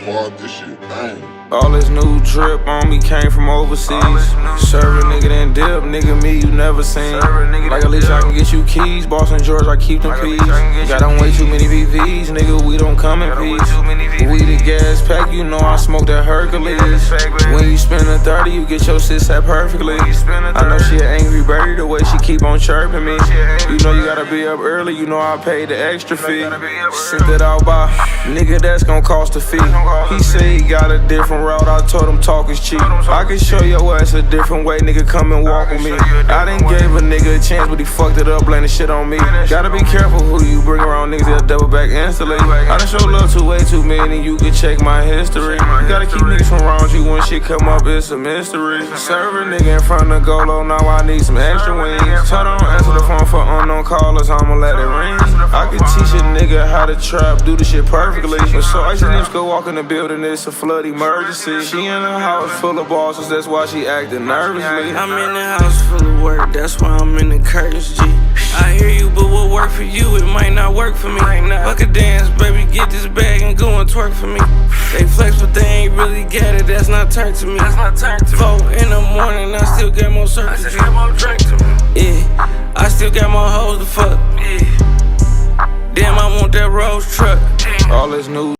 Fuck this shit, dang. All this new drip on me came from overseas. Serve a nigga then dip, nigga me you never seen. Like at least I can get you keys, Boston George I keep them peas. Got on way too many VVs, nigga we don't come in peace. We the gas pack, you know I smoke that Hercules. When you spend a 30, you get your shit set perfectly. I know she an angry birdie, the way she keep on chirping me. You know you gotta be up early, you know I paid the extra fee. Sent it out by nigga that's gon' cost a fee. He say he got a different route, I told him talk is cheap. I can show your ass a different way, nigga come and walk with me. I done gave a nigga a chance, but he fucked it up, blaming shit on me. Gotta be careful who you bring around, niggas they'll double back instantly. I done show love to way too many, you can check my history. You gotta keep niggas from around you when shit come up, it's a mystery. Serve a nigga in front of Golo, now I need some extra wings. Tell them answer the phone for unknown callers, I'ma let it ring. I can teach a nigga how to trap, do the shit perfectly. But so icy niggas go walk in the building, it's a flood emergency. She in a house full of bosses, that's why she acting nervously. I'm in the house full of work, that's why I'm in the curtains, G. I hear you, but what work for you, it might not work for me. Fuck a dance, baby, get this bag and go and twerk for me. They flex, but they ain't really get it, that's not turn to me. 4 in the morning, I still got more circuits. Yeah, I still got more hoes to fuck. Damn, I want that Rolls truck. All this new